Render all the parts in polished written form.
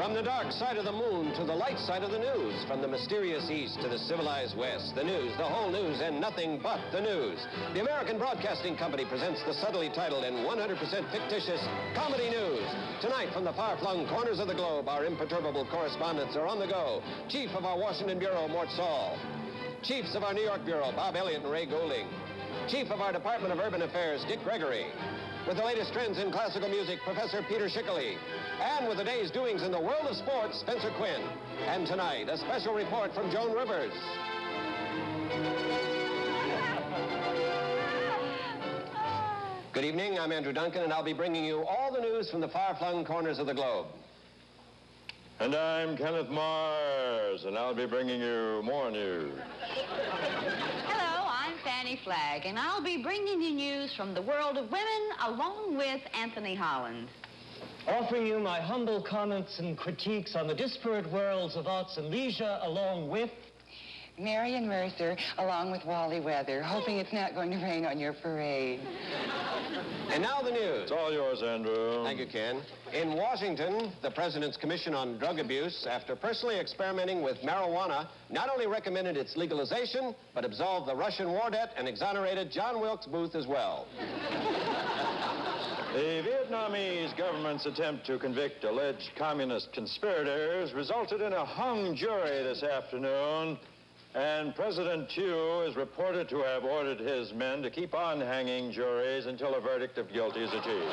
From the dark side of the moon to the light side of the news, from the mysterious east to the civilized west, the news, the whole news, and nothing but the news. The American Broadcasting Company presents the subtly titled and 100% fictitious Comedy News. Tonight, from the far-flung corners of the globe, our imperturbable correspondents are on the go. Chief of our Washington Bureau, Mort Saul. Chiefs of our New York Bureau, Bob Elliott and Ray Goulding. Chief of our Department of Urban Affairs, Dick Gregory. With the latest trends in classical music, Professor Peter Schickley. And with the day's doings in the world of sports, Spencer Quinn. And tonight, a special report from Joan Rivers. Good evening, I'm Andrew Duncan, and I'll be bringing you all the news from the far-flung corners of the globe. And I'm Kenneth Mars, and I'll be bringing you more news. Hello, I'm Fanny Flagg, and I'll be bringing you news from the world of women along with Anthony Holland. Offering you my humble comments and critiques on the disparate worlds of arts and leisure along with... Marion Mercer, along with Wally Weather, hoping it's not going to rain on your parade. And now the news. It's all yours, Andrew. Thank you, Ken. In Washington, the President's Commission on Drug Abuse, after personally experimenting with marijuana, not only recommended its legalization, but absolved the Russian war debt and exonerated John Wilkes Booth as well. The Vietnamese government's attempt to convict alleged communist conspirators resulted in a hung jury this afternoon, and President Thieu is reported to have ordered his men to keep on hanging juries until a verdict of guilty is achieved.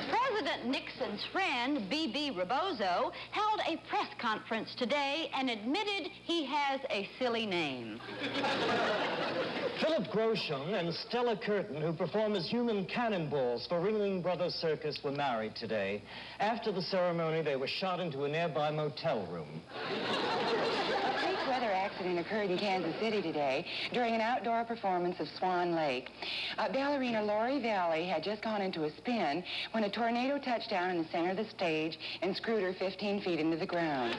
President Nixon's friend, B.B. Rebozo, held a press conference today and admitted he has a silly name. Philip Grosham and Stella Curtin, who perform as human cannonballs for Ringling Brothers Circus, were married today. After the ceremony, they were shot into a nearby motel room. A freak weather accident occurred in Kansas City today during an outdoor performance of Swan Lake. Ballerina Lori Valley had just gone into a spin when a tornado touched down in the center of the stage and screwed her 15 feet into the ground.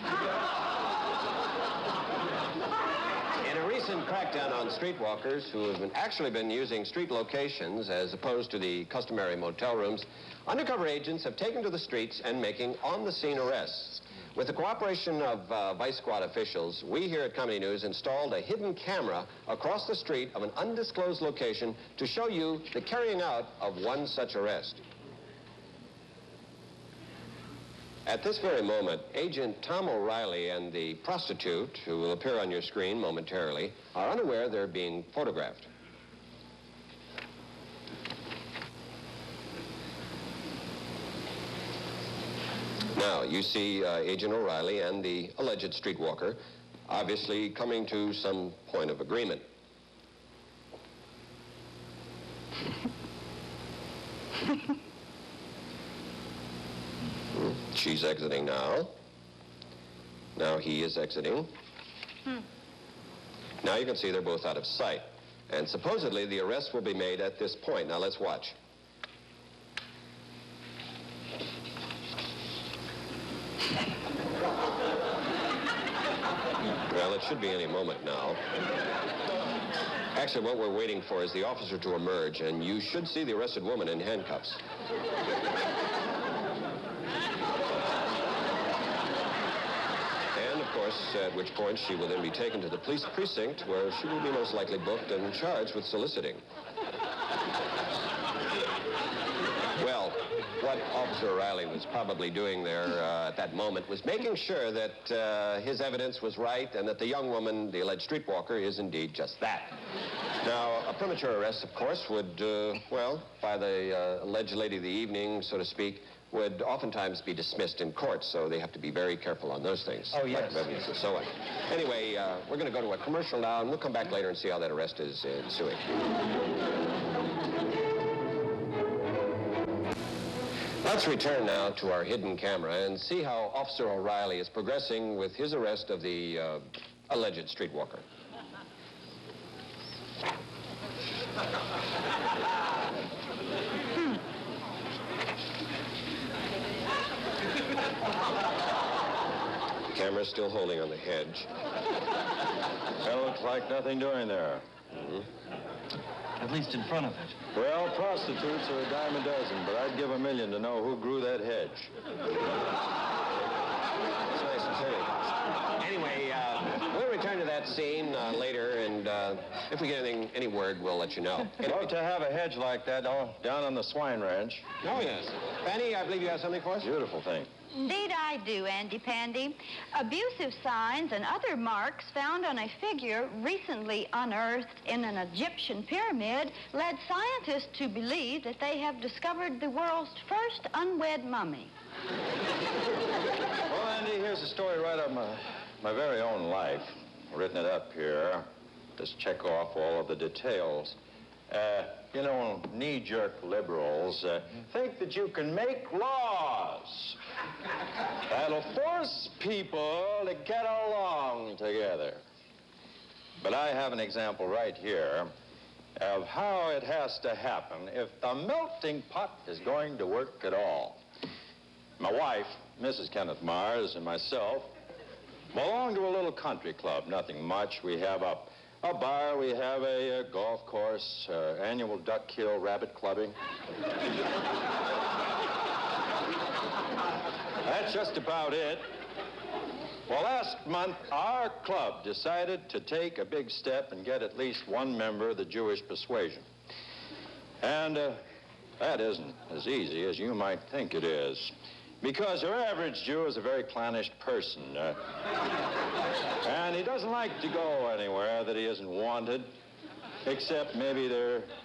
In a recent crackdown on streetwalkers who have actually been using street locations as opposed to the customary motel rooms, undercover agents have taken to the streets and making on-the-scene arrests. With the cooperation of Vice Squad officials, we here at Comedy News installed a hidden camera across the street of an undisclosed location to show you the carrying out of one such arrest. At this very moment, Agent Tom O'Reilly and the prostitute, who will appear on your screen momentarily, are unaware they're being photographed. Now, you see Agent O'Reilly and the alleged streetwalker obviously coming to some point of agreement. She's exiting now. Now he is exiting. Now you can see they're both out of sight. And supposedly the arrest will be made at this point. Now let's watch. Well, it should be any moment now. Actually, what we're waiting for is the officer to emerge, and you should see the arrested woman in handcuffs. And, of course, at which point she will then be taken to the police precinct, where she will be most likely booked and charged with soliciting. Well, what Officer O'Reilly was probably doing there at that moment was making sure that his evidence was right and that the young woman, the alleged streetwalker, is indeed just that. Now, a premature arrest, of course, would, well, by the alleged lady of the evening, so to speak, would oftentimes be dismissed in court, so they have to be very careful on those things. Oh, yes. Like evidence and so on. Anyway, we're going to go to a commercial now, and we'll come back later and see how that arrest is ensuing. Let's return now to our hidden camera and see how Officer O'Reilly is progressing with his arrest of the alleged streetwalker. Camera's still holding on the hedge. That looks like nothing doing there. At least in front of it. Well, prostitutes are a dime a dozen, but I'd give $1 million to know who grew that hedge. Anyway, we'll return to that scene later, and if we get any word, we'll let you know. Love to have a hedge like that down on the swine ranch. Oh, yes. Fanny, I believe you have something for us? Beautiful thing. Indeed I do, Andy Pandy. Abusive signs and other marks found on a figure recently unearthed in an Egyptian pyramid led scientists to believe that they have discovered the world's first unwed mummy. Well, Andy, here's a story right out of my very own life. I've written it up here. Just check off all of the details. You know, knee-jerk liberals think that you can make laws that'll force people to get along together. But I have an example right here of how it has to happen if the melting pot is going to work at all. My wife, Mrs. Kenneth Mars, and myself belong to a little country club, nothing much. We have a bar, we have a golf course, annual duck kill, rabbit clubbing. That's just about it. Well, last month, our club decided to take a big step and get at least one member of the Jewish persuasion. And that isn't as easy as you might think it is. Because your average Jew is a very clannish person. And he doesn't like to go anywhere that he isn't wanted, except maybe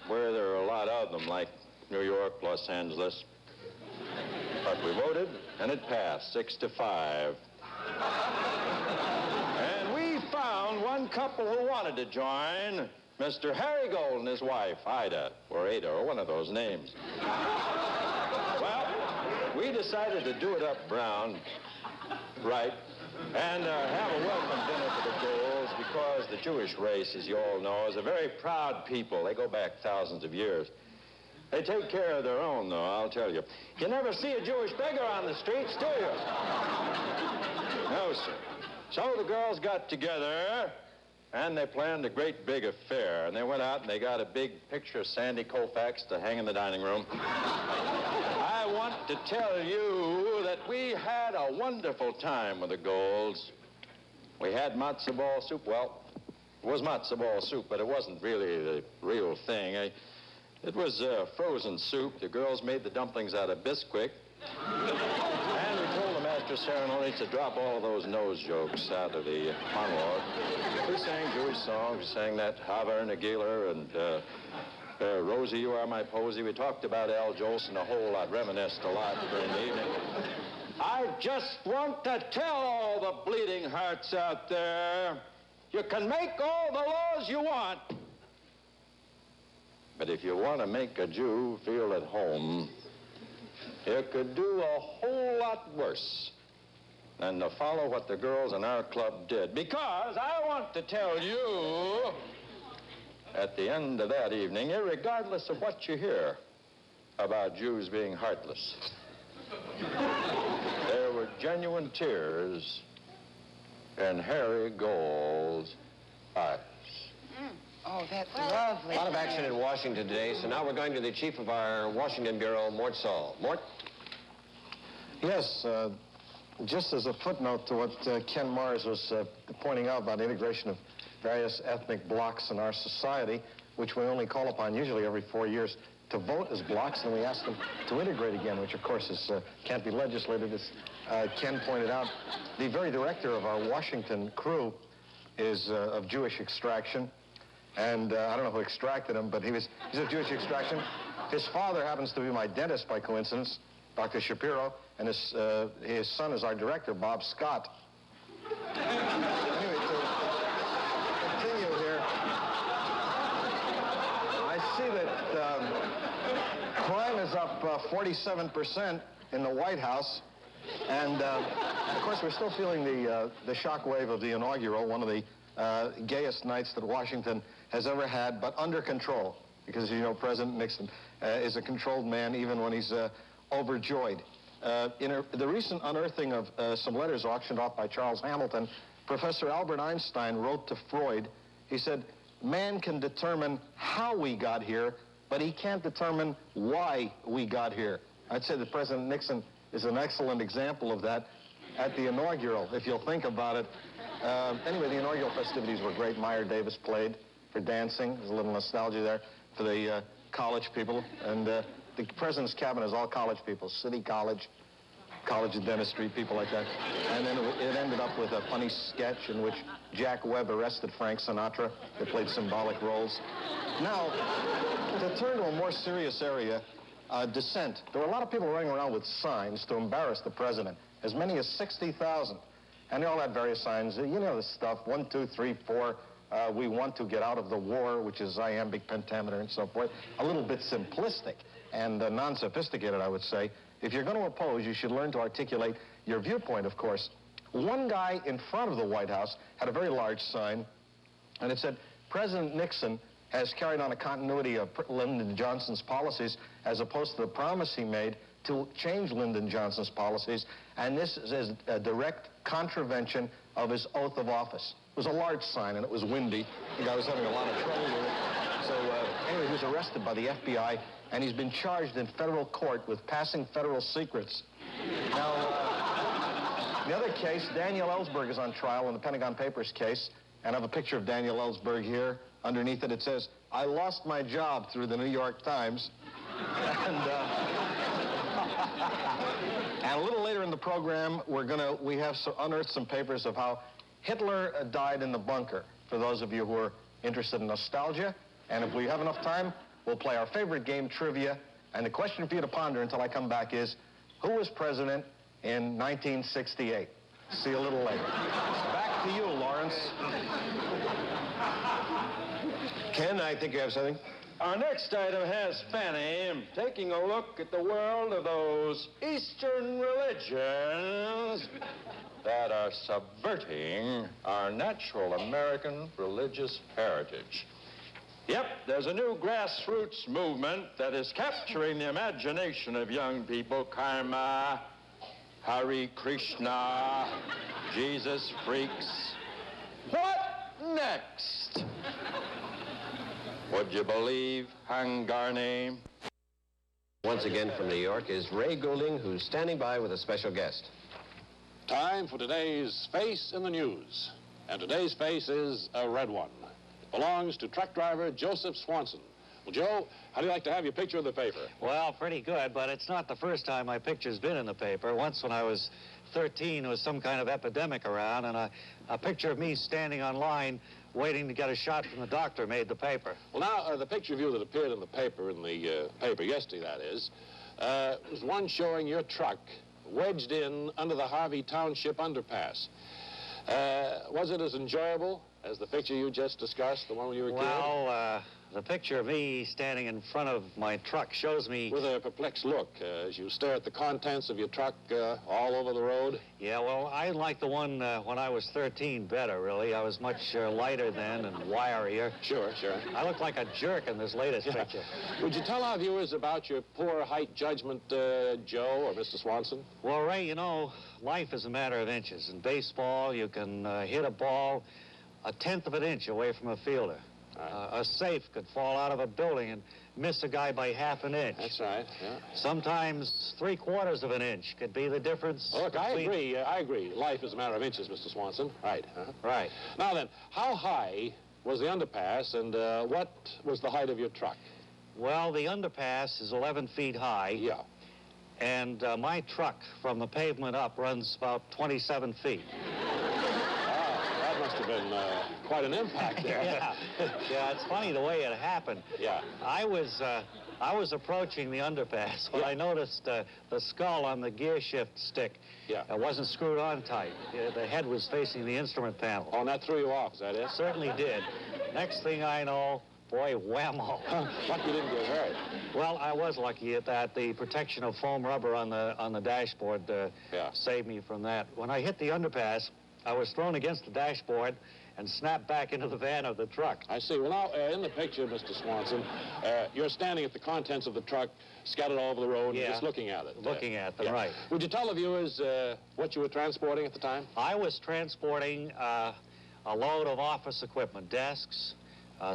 where there are a lot of them, like New York, Los Angeles. But we voted, and it passed 6-5. And we found one couple who wanted to join, Mr. Harry Gold and his wife, Ida, or one of those names. Well, we decided to do it up brown, right, and have a welcome dinner for the Golds, because the Jewish race, as you all know, is a very proud people. They go back thousands of years. They take care of their own, though, I'll tell you. You never see a Jewish beggar on the streets, do you? No, sir. So the girls got together, and they planned a great big affair. And they went out and they got a big picture of Sandy Koufax to hang in the dining room. I want to tell you that we had a wonderful time with the Golds. We had matzo ball soup. Well, it was matzo ball soup, but it wasn't really the real thing. It was frozen soup. The girls made the dumplings out of Bisquick. And we told the master of ceremony to drop all those nose jokes out of the monologue. We sang Jewish songs. We sang that Haver Nagila and Rosie, You Are My Posy. We talked about Al Jolson a whole lot, reminisced a lot during the evening. I just want to tell all the bleeding hearts out there, you can make all the laws you want. But if you want to make a Jew feel at home, you could do a whole lot worse than to follow what the girls in our club did. Because I want to tell you, at the end of that evening, irregardless of what you hear about Jews being heartless, there were genuine tears in Harry Gold's eyes. Oh, that's lovely. A lot of action in Washington today, so now we're going to the chief of our Washington Bureau, Mort Saul. Mort? Yes, just as a footnote to what Ken Mars was pointing out about the integration of various ethnic blocks in our society, which we only call upon usually every 4 years to vote as blocks, and we ask them to integrate again, which of course can't be legislated, as Ken pointed out. The very director of our Washington crew is of Jewish extraction. And I don't know who extracted him, but he's of Jewish extraction. His father happens to be my dentist by coincidence, Dr. Shapiro, and his son is our director, Bob Scott. Anyway, to continue here, I see that crime is up 47% in the White House. And, of course, we're still feeling the shockwave of the inaugural, one of the gayest nights that Washington has ever had, but under control. Because, you know, President Nixon is a controlled man even when he's overjoyed. In the recent unearthing of some letters auctioned off by Charles Hamilton, Professor Albert Einstein wrote to Freud, he said, man can determine how we got here, but he can't determine why we got here. I'd say that President Nixon is an excellent example of that at the inaugural, if you'll think about it. Anyway, the inaugural festivities were great. Meyer Davis played for dancing. There's a little nostalgia there for the college people. And the president's cabinet is all college people, City College, College of Dentistry, people like that. And then it ended up with a funny sketch in which Jack Webb arrested Frank Sinatra. They played symbolic roles. Now, to turn to a more serious area, dissent. There were a lot of people running around with signs to embarrass the president, as many as 60,000. And they all had various signs. You know the stuff, 1, 2, 3, 4. We want to get out of the war, which is iambic pentameter and so forth. A little bit simplistic and non-sophisticated, I would say. If you're going to oppose, you should learn to articulate your viewpoint, of course. One guy in front of the White House had a very large sign, and it said, President Nixon has carried on a continuity of Lyndon Johnson's policies as opposed to the promise he made to change Lyndon Johnson's policies, and this is a direct contravention of his oath of office. It was a large sign, and it was windy. The guy was having a lot of trouble with it. So anyway, he was arrested by the FBI, and he's been charged in federal court with passing federal secrets. Now, the other case, Daniel Ellsberg is on trial in the Pentagon Papers case, and I have a picture of Daniel Ellsberg here. Underneath it, it says, I lost my job through the New York Times. And a little later in the program, we have unearthed some papers of how Hitler died in the bunker, for those of you who are interested in nostalgia. And if we have enough time, we'll play our favorite game, trivia. And the question for you to ponder until I come back is, who was president in 1968? See you a little later. Back to you, Lawrence. Ken, I think you have something. Our next item has Fanny taking a look at the world of those Eastern religions that are subverting our natural American religious heritage. Yep, there's a new grassroots movement that is capturing the imagination of young people. Karma, Hare Krishna, Jesus freaks. What next? Would you believe Hangarne? Once again from New York is Ray Goulding, who's standing by with a special guest. Time for today's Face in the News. And today's face is a red one. It belongs to truck driver Joseph Swanson. Well, Joe, how do you like to have your picture in the paper? Well, pretty good, but it's not the first time my picture's been in the paper. Once when I was 13, there was some kind of epidemic around, and a picture of me standing on line waiting to get a shot from the doctor made the paper. Well, now, the picture of you that appeared in the paper, paper yesterday, that is, was one showing your truck wedged in under the Harvey Township underpass. Was it as enjoyable as the picture you just discussed, the one when you were a kid? Well, the picture of me standing in front of my truck shows me... With a perplexed look as you stare at the contents of your truck all over the road? Yeah, well, I like the one when I was 13 better, really. I was much lighter then and wirier. Sure, sure. I look like a jerk in this latest picture. Would you tell our viewers about your poor height judgment, Joe or Mr. Swanson? Well, Ray, you know, life is a matter of inches. In baseball, you can hit a ball 1/10 of an inch away from a fielder. A safe could fall out of a building and miss a guy by 1/2 an inch. That's right, yeah. Sometimes 3/4 of an inch could be the difference. Look, I agree. Life is a matter of inches, Mr. Swanson. Right. Right. Now then, how high was the underpass, and what was the height of your truck? Well, the underpass is 11 feet high. Yeah. And my truck from the pavement up runs about 27 feet. That must have been quite an impact there. Yeah, it's funny the way it happened. Yeah. I was approaching the underpass when I noticed the skull on the gear shift stick. Yeah. It wasn't screwed on tight. The head was facing the instrument panel. Oh, and that threw you off, is that it? Certainly did. Next thing I know, boy, whammo. Lucky you didn't get hurt. Well, I was lucky at that. The protection of foam rubber on the dashboard saved me from that. When I hit the underpass, I was thrown against the dashboard and snapped back into the van of the truck. I see. Well, now, in the picture, Mr. Swanson, you're standing at the contents of the truck, scattered all over the road, and just looking at it. Looking at them, right. Would you tell the viewers what you were transporting at the time? I was transporting a load of office equipment, desks,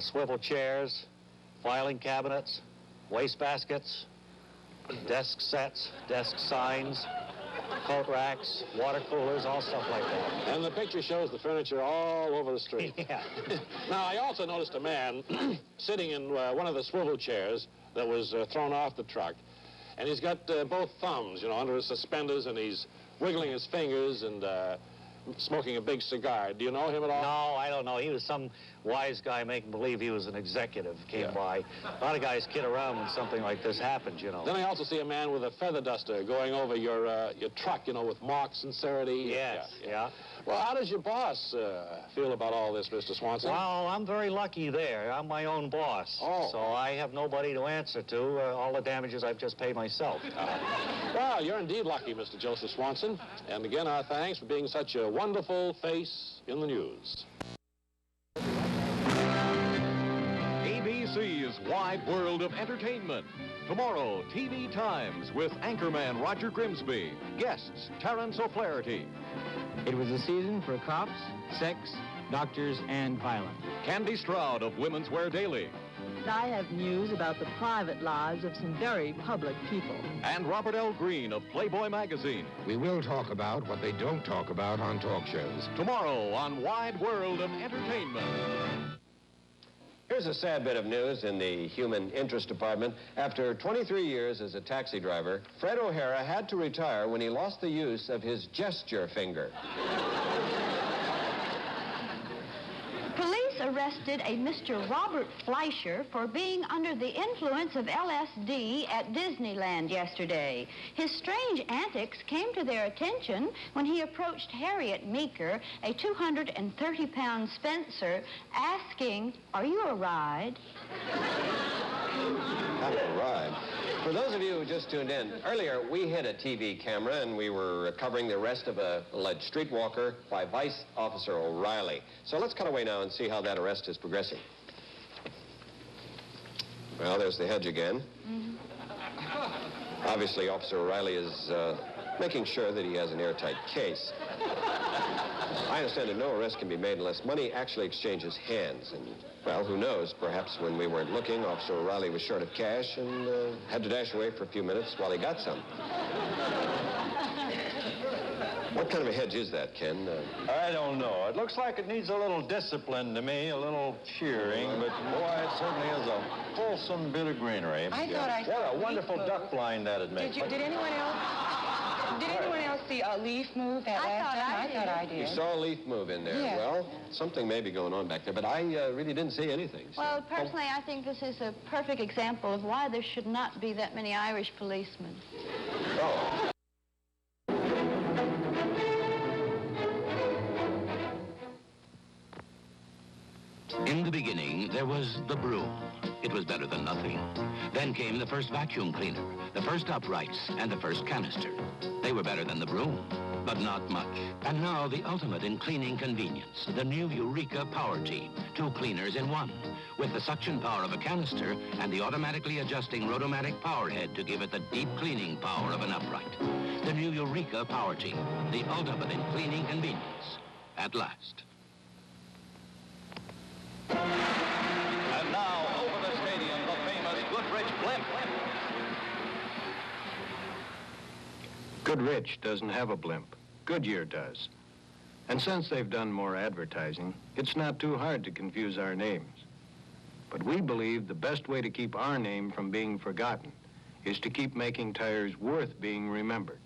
swivel chairs, filing cabinets, waste baskets, desk sets, desk signs, coat racks, water coolers, all stuff like that. And the picture shows the furniture all over the street. Yeah. Now, I also noticed a man sitting in one of the swivel chairs that was thrown off the truck. And he's got both thumbs, you know, under his suspenders, and he's wiggling his fingers and smoking a big cigar. Do you know him at all? No, I don't know. He was some wise guy making believe he was an executive, came by. A lot of guys kid around when something like this happens, you know. Then I also see a man with a feather duster going over your truck, you know, with mock sincerity. Yes, yeah. Well, how does your boss feel about all this, Mr. Swanson? Well, I'm very lucky there. I'm my own boss. Oh. So I have nobody to answer to. All the damages I've just paid myself. Well, you're indeed lucky, Mr. Joseph Swanson. And again, our thanks for being such a wonderful face in the news. ABC's Wide World of Entertainment. Tomorrow, TV Times with anchorman Roger Grimsby. Guests, Terrence O'Flaherty. It was a season for cops, sex, doctors, and violence. Candy Stroud of Women's Wear Daily. I have news about the private lives of some very public people. And Robert L. Green of Playboy magazine. We will talk about what they don't talk about on talk shows. Tomorrow on Wide World of Entertainment. Here's a sad bit of news in the Human Interest Department. After 23 years as a taxi driver, Fred O'Hara had to retire when he lost the use of his gesture finger. Police arrested a Mr. Robert Fleischer for being under the influence of LSD at Disneyland yesterday. His strange antics came to their attention when he approached Harriet Meeker, a 230-pound Spencer, asking, "Are you a ride?" Not a ride. For those of you who just tuned in, earlier we hit a TV camera and we were covering the arrest of an alleged streetwalker by Vice Officer O'Reilly. So let's cut away now and see how that arrest is progressing. Well, there's the hedge again. Obviously, Officer O'Reilly is making sure that he has an airtight case. I understand that no arrest can be made unless money actually exchanges hands. And, well, who knows? Perhaps when we weren't looking, Officer O'Reilly was short of cash and had to dash away for a few minutes while he got some. What kind of a hedge is that, Ken? I don't know. It looks like it needs a little discipline to me, a little shearing, but boy, it certainly is a wholesome bit of greenery. I thought I saw What a wonderful duck blind that'd make. Did anyone else see a leaf move that last time? I thought I did. You saw a leaf move in there. Yeah. Well, something may be going on back there, but I really didn't see anything. So. Well, personally, I think this is a perfect example of why there should not be that many Irish policemen. Oh. In the beginning, there was the broom. It was better than nothing. Then came the first vacuum cleaner, the first uprights, and the first canister. They were better than the broom, but not much. And now the ultimate in cleaning convenience, the new Eureka Power Team. 2 cleaners in one, with the suction power of a canister and the automatically adjusting Rotomatic power head to give it the deep cleaning power of an upright. The new Eureka Power Team, the ultimate in cleaning convenience. At last. And now, over the stadium, the famous Goodrich blimp. Goodrich doesn't have a blimp. Goodyear does. And since they've done more advertising, it's not too hard to confuse our names. But we believe the best way to keep our name from being forgotten is to keep making tires worth being remembered.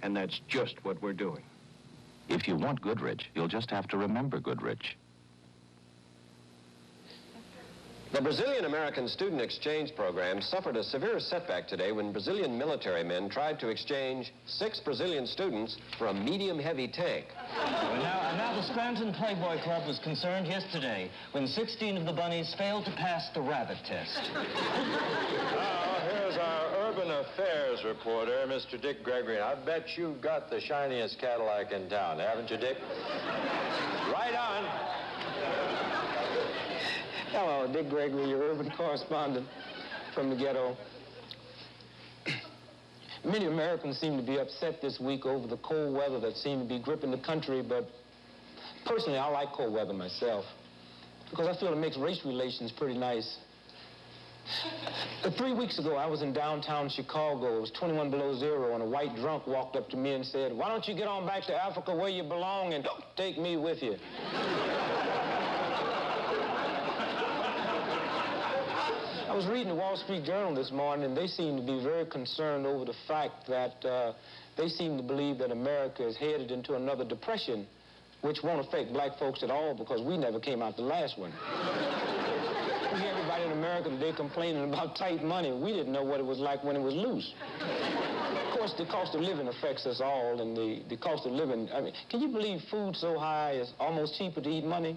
And that's just what we're doing. If you want Goodrich, you'll just have to remember Goodrich. The Brazilian-American student exchange program suffered a severe setback today when Brazilian military men tried to exchange 6 Brazilian students for a medium-heavy tank. Now the Scranton Playboy Club was concerned yesterday when 16 of the bunnies failed to pass the rabbit test. Now, here's our urban affairs reporter, Mr. Dick Gregory. I bet you've got the shiniest Cadillac in town, haven't you, Dick? Right on. Hello, Dick Gregory, your urban correspondent from the ghetto. Many Americans seem to be upset this week over the cold weather that seemed to be gripping the country, but personally, I like cold weather myself because I feel it makes race relations pretty nice. 3 weeks ago, I was in downtown Chicago. It was 21 below zero, and a white drunk walked up to me and said, "Why don't you get on back to Africa where you belong and take me with you?" I was reading the Wall Street Journal this morning, and they seem to be very concerned over the fact that they seem to believe that America is headed into another depression, which won't affect black folks at all because we never came out the last one. We hear everybody in America today complaining about tight money. We didn't know what it was like when it was loose. Of course, the cost of living affects us all, and the cost of living, I mean, can you believe food so high is almost cheaper to eat money?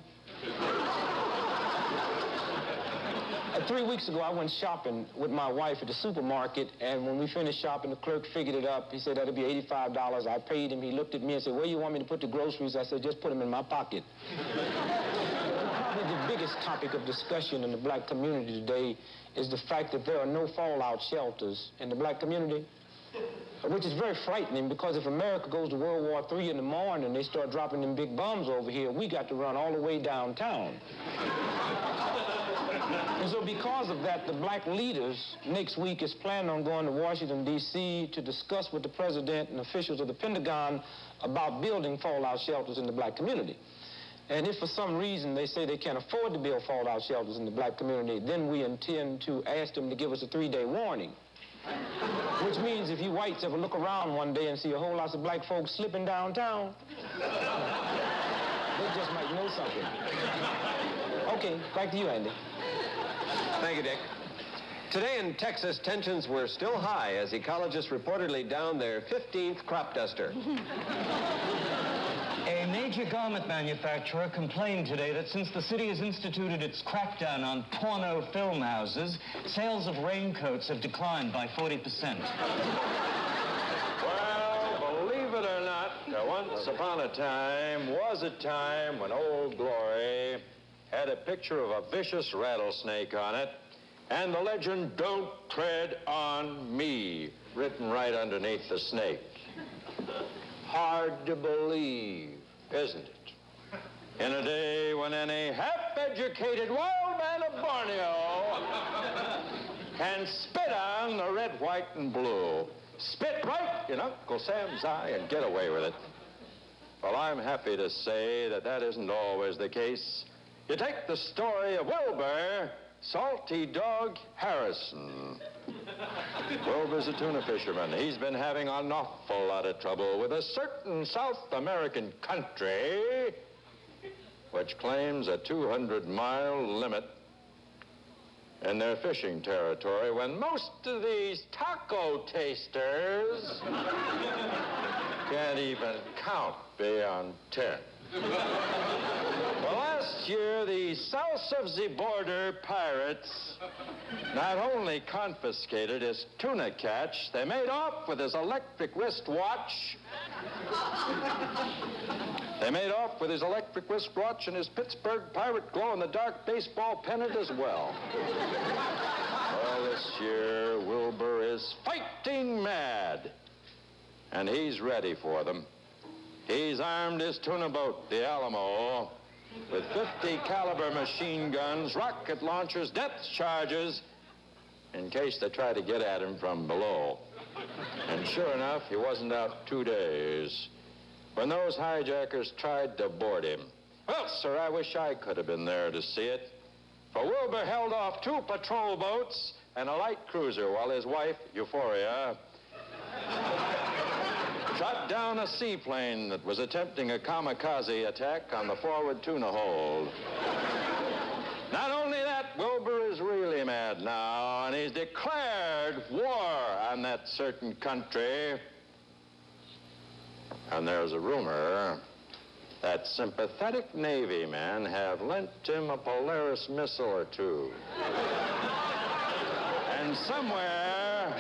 3 weeks ago, I went shopping with my wife at the supermarket, and when we finished shopping, the clerk figured it up. He said, "That'll be $85. I paid him. He looked at me and said, "Where you want me to put the groceries?" I said, "Just put them in my pocket." Probably the biggest topic of discussion in the black community today is the fact that there are no fallout shelters in the black community, which is very frightening because if America goes to World War III in the morning and they start dropping them big bombs over here, we got to run all the way downtown. And so because of that, the black leaders next week is planning on going to Washington, D.C. to discuss with the president and officials of the Pentagon about building fallout shelters in the black community. And if for some reason they say they can't afford to build fallout shelters in the black community, then we intend to ask them to give us a 3-day warning. Which means if you whites ever look around one day and see a whole lot of black folks slipping downtown, they just might know something. Okay, back to you, Andy. Thank you, Dick. Today in Texas, tensions were still high as ecologists reportedly downed their 15th crop duster. A major garment manufacturer complained today that since the city has instituted its crackdown on porno film houses, sales of raincoats have declined by 40%. Well, believe it or not, once upon a time was a time when Old Glory had a picture of a vicious rattlesnake on it, and the legend, "Don't tread on me," written right underneath the snake. Hard to believe, isn't it? In a day when any half-educated wild man of Borneo can spit on the red, white, and blue. Spit right in Uncle Sam's eye and get away with it. Well, I'm happy to say that that isn't always the case. You take the story of Wilbur Salty Dog Harrison. Wilbur's a tuna fisherman. He's been having an awful lot of trouble with a certain South American country which claims a 200-mile limit in their fishing territory when most of these taco tasters can't even count beyond 10. Well, last year, the south of the border pirates not only confiscated his tuna catch, they made off with his electric wristwatch. They made off with his electric wristwatch and his Pittsburgh Pirate glow-in-the-dark baseball pennant as well. Well, this year, Wilbur is fighting mad, and he's ready for them. He's armed his tuna boat, the Alamo, with 50 caliber machine guns, rocket launchers, depth charges, in case they try to get at him from below. And sure enough, he wasn't out 2 days when those hijackers tried to board him. Well, sir, I wish I could have been there to see it. For Wilbur held off 2 patrol boats and a light cruiser while his wife, Euphoria, shot down a seaplane that was attempting a kamikaze attack on the forward tuna hold. Not only that, Wilbur is really mad now, and he's declared war on that certain country. And there's a rumor that sympathetic Navy men have lent him a Polaris missile or 2. And somewhere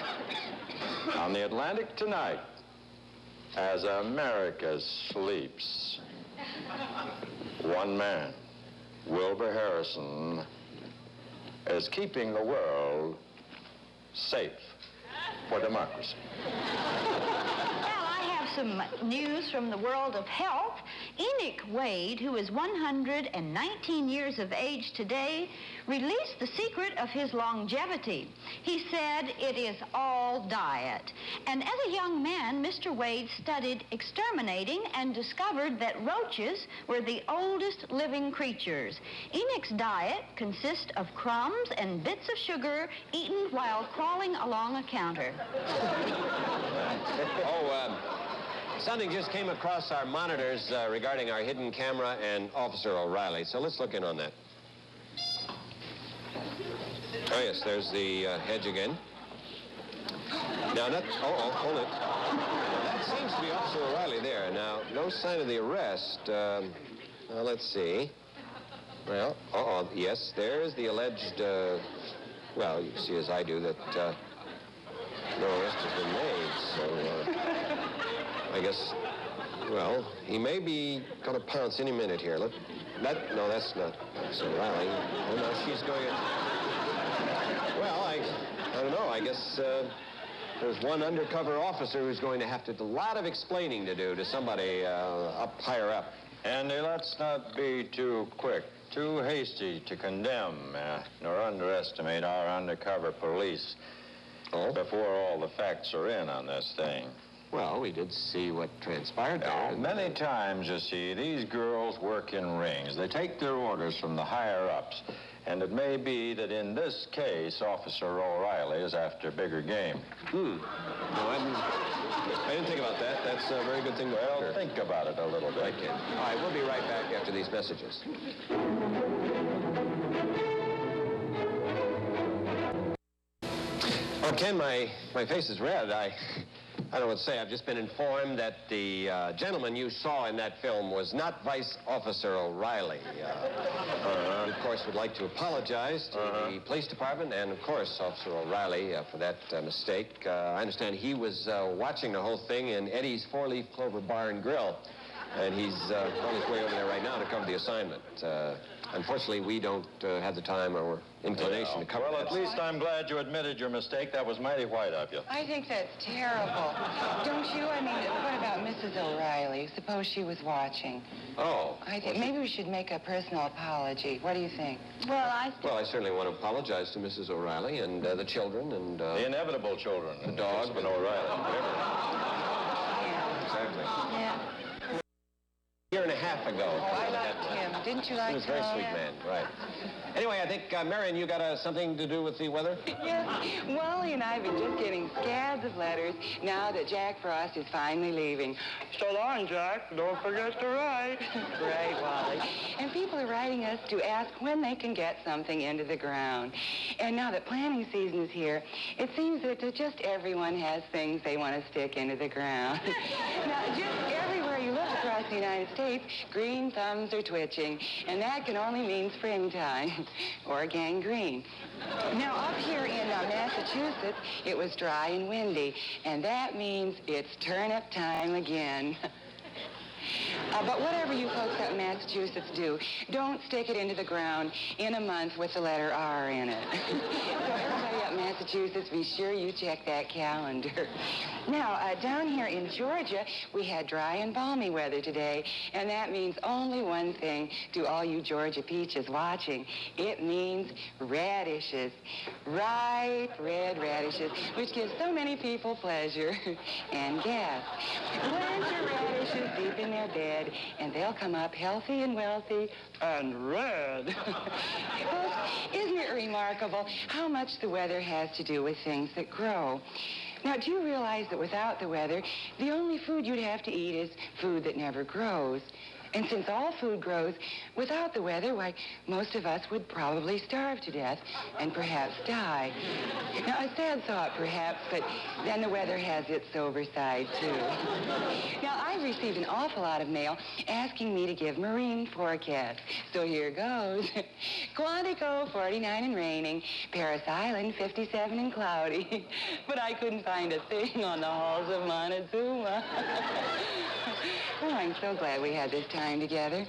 on the Atlantic tonight, as America sleeps, one man, Wilbur Harrison, is keeping the world safe for democracy. Well, I have some news from the world of health. Enoch Wade, who is 119 years of age today, released the secret of his longevity. He said it is all diet. And as a young man, Mr. Wade studied exterminating and discovered that roaches were the oldest living creatures. Enoch's diet consists of crumbs and bits of sugar eaten while crawling along a counter. Something just came across our monitors regarding our hidden camera and Officer O'Reilly, so let's look in on that. Oh, yes, there's the hedge again. Now, that... hold it. That seems to be Officer O'Reilly there. Now, no sign of the arrest. Let's see. Well, yes, there's the alleged... well, you see as I do that no arrest has been made, so... I guess, well, he may be going to pounce any minute here. Look, no, that's not Officer O'Reilly. Oh, no, she's going... Well, I don't know. I guess there's one undercover officer who's going to have a lot of explaining to do to somebody higher up. Andy, let's not be too quick, too hasty to condemn, nor underestimate our undercover police before all the facts are in on this thing. Well, we did see what transpired there. Many times, you see, these girls work in rings. They take their orders from the higher-ups. And it may be that in this case, Officer O'Reilly is after bigger game. No, I didn't think about that. That's a very good thing to Well, think about it a little bit. Okay. All right, we'll be right back after these messages. Well, Ken, my face is red. I don't know what to say. I've just been informed that the gentleman you saw in that film was not Vice Officer O'Reilly. Of course, would like to apologize to the police department and, of course, Officer O'Reilly for that mistake. I understand he was watching the whole thing in Eddie's Four-Leaf Clover Bar and Grill, and he's on his way over there right now to cover the assignment. Unfortunately, we don't have the time or inclination to cover that. Well, at least I'm glad you admitted your mistake. That was mighty white of you. I think that's terrible. Don't you? I mean, what about Mrs. O'Reilly? Suppose she was watching. Oh. I think maybe we should make a personal apology. What do you think? Well, I certainly want to apologize to Mrs. O'Reilly and the children and... the inevitable children. The dog. And O'Reilly. Yeah. Exactly. Yeah. A year and a half ago. Oh, I liked him. Didn't you like him? He was a very sweet man, right. Anyway, I think, Marion, you got something to do with the weather? Yes. Wally and I have been just getting scads of letters now that Jack Frost is finally leaving. So long, Jack. Don't forget to write. Right, Wally. And people are writing us to ask when they can get something into the ground. And now that planting season is here, it seems that just everyone has things they want to stick into the ground. Now, just everywhere you look across the United States, green thumbs are twitching, and that can only mean springtime or gangrene. Now, up here in Massachusetts, it was dry and windy, and that means it's turnip time again. But whatever you folks up in Massachusetts do, don't stick it into the ground in a month with the letter R in it. So everybody up in Massachusetts, be sure you check that calendar. Now, down here in Georgia, we had dry and balmy weather today, and that means only one thing to all you Georgia peaches watching. It means radishes. Ripe red radishes, which gives so many people pleasure and gas. Plant your radishes deep in their bed, and they'll come up healthy and wealthy and red. Folks, isn't it remarkable how much the weather has to do with things that grow? Now, do you realize that without the weather, the only food you'd have to eat is food that never grows? And since all food grows without the weather, why, most of us would probably starve to death and perhaps die. Now, a sad thought, perhaps, but then the weather has its sober side, too. Now, I've received an awful lot of mail asking me to give marine forecasts. So here goes. Quantico, 49 and raining. Paris Island, 57 and cloudy. But I couldn't find a thing on the halls of Montezuma. Oh, I'm so glad we had this time together.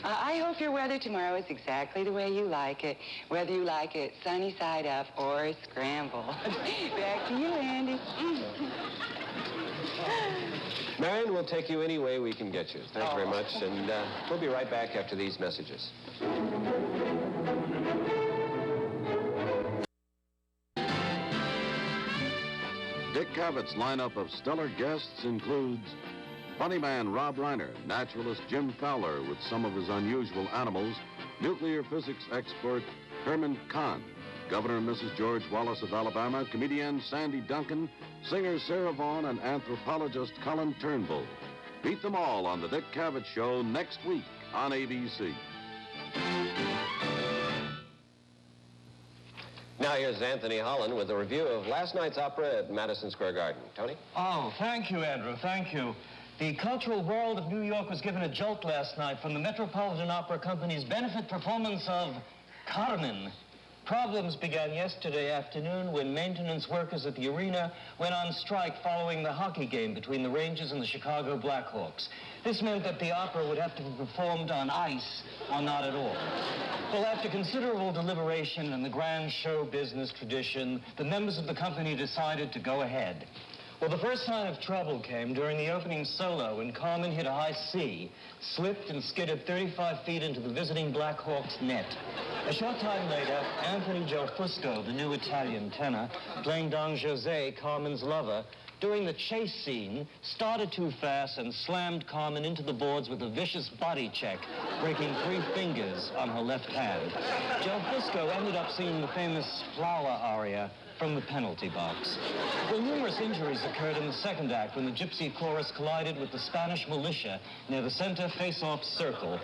I hope your weather tomorrow is exactly the way you like it, whether you like it sunny side up or scrambled. Back to you, Andy. Marion, we'll take you any way we can get you. Thanks very much, and we'll be right back after these messages. Dick Cavett's lineup of stellar guests includes funny man Rob Reiner, naturalist Jim Fowler with some of his unusual animals, nuclear physics expert Herman Kahn, Governor and Mrs. George Wallace of Alabama, comedian Sandy Duncan, singer Sarah Vaughan, and anthropologist Colin Turnbull. Meet them all on the Dick Cavett Show next week on ABC. Now here's Anthony Holland with a review of last night's opera at Madison Square Garden. Tony? Oh, thank you, Andrew. Thank you. The cultural world of New York was given a jolt last night from the Metropolitan Opera Company's benefit performance of Carmen. Problems began yesterday afternoon when maintenance workers at the arena went on strike following the hockey game between the Rangers and the Chicago Blackhawks. This meant that the opera would have to be performed on ice or not at all. Well, after considerable deliberation and the grand show business tradition, the members of the company decided to go ahead. Well, the first sign of trouble came during the opening solo when Carmen hit a high C, slipped and skidded 35 feet into the visiting Blackhawks net. A short time later, Anthony Joe Fusco, the new Italian tenor, playing Don Jose, Carmen's lover, during the chase scene, started too fast and slammed Carmen into the boards with a vicious body check, breaking 3 fingers on her left hand. Joe Fusco ended up singing the famous Flower aria from the penalty box. Well, numerous injuries occurred in the second act when the gypsy chorus collided with the Spanish militia near the center face-off circle,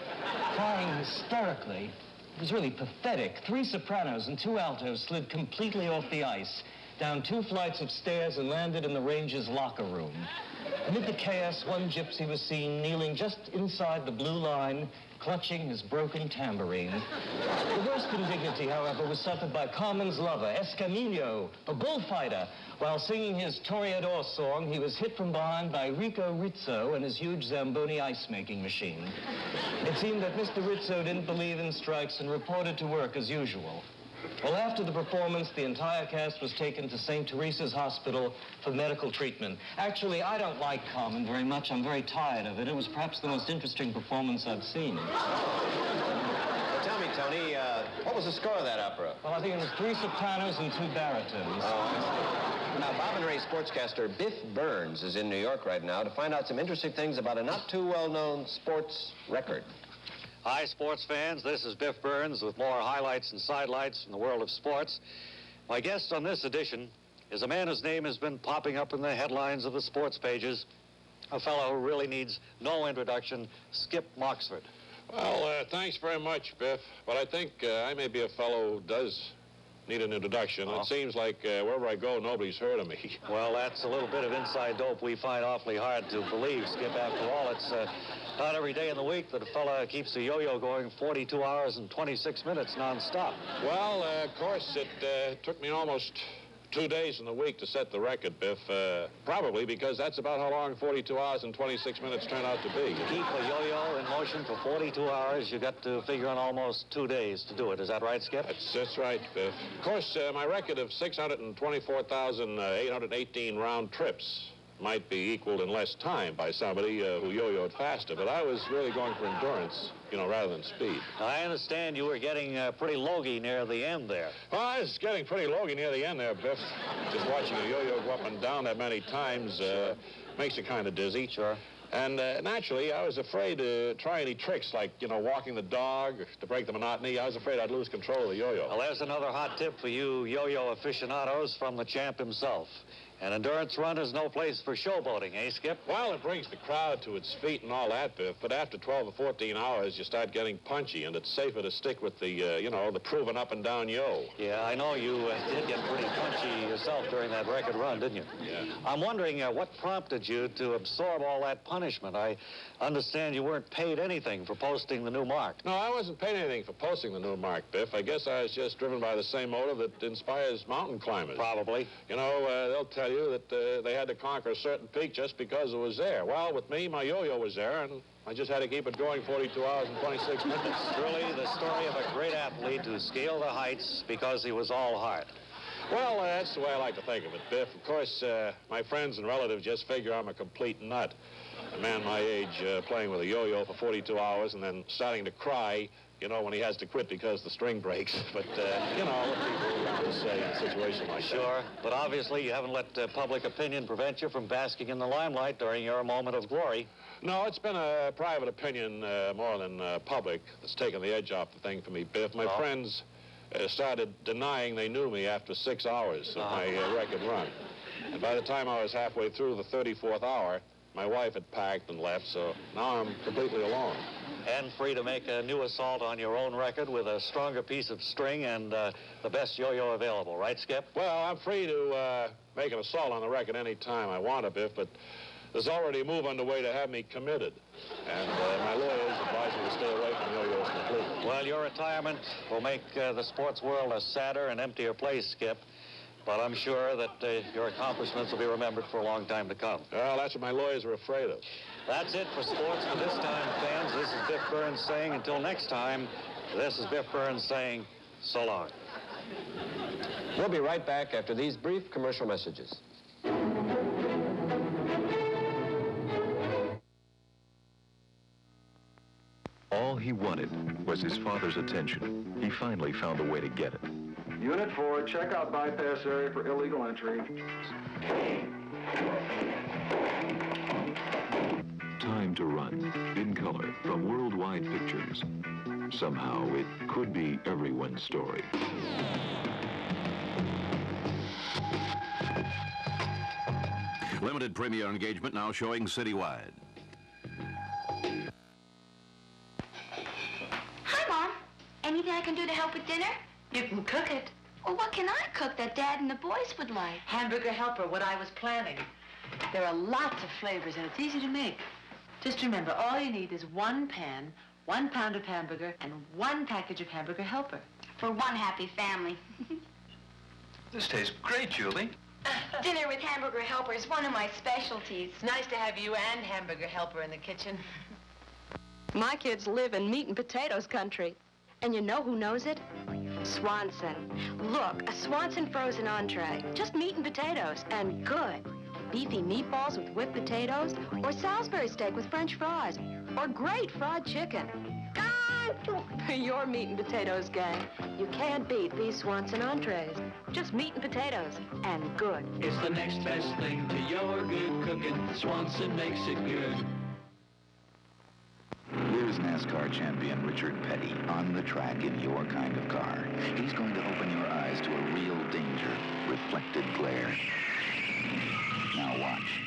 crying hysterically. It was really pathetic. 3 sopranos and 2 altos slid completely off the ice, down 2 flights of stairs and landed in the Rangers' locker room. Amid the chaos, one gypsy was seen kneeling just inside the blue line, clutching his broken tambourine. The worst indignity, however, was suffered by Carmen's lover, Escamillo, a bullfighter. While singing his Toreador song, he was hit from behind by Rico Rizzo and his huge Zamboni ice-making machine. It seemed that Mr. Rizzo didn't believe in strikes and reported to work as usual. Well, after the performance, the entire cast was taken to St. Teresa's Hospital for medical treatment. Actually, I don't like Carmen very much. I'm very tired of it. It was perhaps the most interesting performance I've seen. Well, tell me, Tony, what was the score of that opera? Well, I think it was 3 sopranos and 2 baritons. Now, Bob and Ray sportscaster Biff Burns is in New York right now to find out some interesting things about a not-too-well-known sports record. Hi, sports fans. This is Biff Burns with more highlights and sidelights from the world of sports. My guest on this edition is a man whose name has been popping up in the headlines of the sports pages, a fellow who really needs no introduction, Skip Moxford. Well, thanks very much, Biff, but I think I may be a fellow who does need an introduction. Oh. It seems like wherever I go, nobody's heard of me. Well, that's a little bit of inside dope we find awfully hard to believe, Skip. After all, it's not every day in the week that a fella keeps a yo-yo going 42 hours and 26 minutes nonstop. Well, of course, it took me almost 2 days in the week to set the record, Biff. Probably because that's about how long 42 hours and 26 minutes turn out to be. To keep a yo-yo in motion for 42 hours, you got to figure on almost 2 days to do it. Is that right, Skip? That's right, Biff. Of course, my record of 624,818 round trips might be equaled in less time by somebody who yo-yoed faster, but I was really going for endurance, rather than speed. I understand you were getting pretty logy near the end there. Well, I was getting pretty logy near the end there, Biff. Just watching a yo-yo go up and down that many times makes you kind of dizzy. Sure. And naturally, I was afraid to try any tricks like, walking the dog to break the monotony. I was afraid I'd lose control of the yo-yo. Well, there's another hot tip for you yo-yo aficionados from the champ himself. An endurance run is no place for showboating, eh, Skip? Well, it brings the crowd to its feet and all that, Biff, but after 12 or 14 hours, you start getting punchy, and it's safer to stick with the, the proven up and down yo. Yeah, I know you did get pretty punchy yourself during that record run, didn't you? Yeah. I'm wondering what prompted you to absorb all that punishment. I understand you weren't paid anything for posting the new mark. No, I wasn't paid anything for posting the new mark, Biff. I guess I was just driven by the same motive that inspires mountain climbers. Probably. They'll tell you that they had to conquer a certain peak just because it was there. Well, with me, my yo-yo was there, and I just had to keep it going 42 hours and 26 minutes. It's really the story of a great athlete who scaled the heights because he was all heart. Well, that's the way I like to think of it, Biff. Of course, my friends and relatives just figure I'm a complete nut. a man my age playing with a yo-yo for 42 hours and then starting to cry, you know, when he has to quit because the string breaks. But, you know, what people around us say in a situation like that. Sure, but obviously you haven't let public opinion prevent you from basking in the limelight during your moment of glory. No, it's been a private opinion more than public that's taken the edge off the thing for me, Biff. My friends started denying they knew me after 6 hours of my record run. And by the time I was halfway through the 34th hour, my wife had packed and left, so now I'm completely alone. And free to make a new assault on your own record with a stronger piece of string and the best yo-yo available, right, Skip? Well, I'm free to make an assault on the record any time I want to, Biff, but there's already a move underway to have me committed. And my lawyers advise me to stay away from yo-yos completely. Well, your retirement will make the sports world a sadder and emptier place, Skip. But I'm sure that your accomplishments will be remembered for a long time to come. Well, that's what my lawyers are afraid of. That's it for sports for this time, fans. This is Biff Burns saying until next time, this is Biff Burns saying so long. We'll be right back after these brief commercial messages. All he wanted was his father's attention. He finally found a way to get it. Unit 4, check out bypass area for illegal entry. Time to Run, in color, from Worldwide Pictures. Somehow, it could be everyone's story. Limited premiere engagement now showing citywide. Hi, Mom. Anything I can do to help with dinner? You can cook it. Well, what can I cook that Dad and the boys would like? Hamburger helper, what I was planning. There are lots of flavors and it's easy to make. Just remember, all you need is 1 pan, 1 pound of hamburger, and 1 package of hamburger helper. For one happy family. This tastes great, Julie. Dinner with hamburger helper is one of my specialties. It's nice to have you and hamburger helper in the kitchen. My kids live in meat and potatoes country. And you know who knows it? Swanson. Look, a Swanson frozen entree. Just meat and potatoes, and good. Beefy meatballs with whipped potatoes, or Salisbury steak with French fries, or great fried chicken. Your meat and potatoes, gang. You can't beat these Swanson entrees. Just meat and potatoes, and good. It's the next best thing to your good cooking. Swanson makes it good. Here's NASCAR champion Richard Petty on the track in your kind of car. He's going to open your eyes to a real danger, reflected glare. Now watch.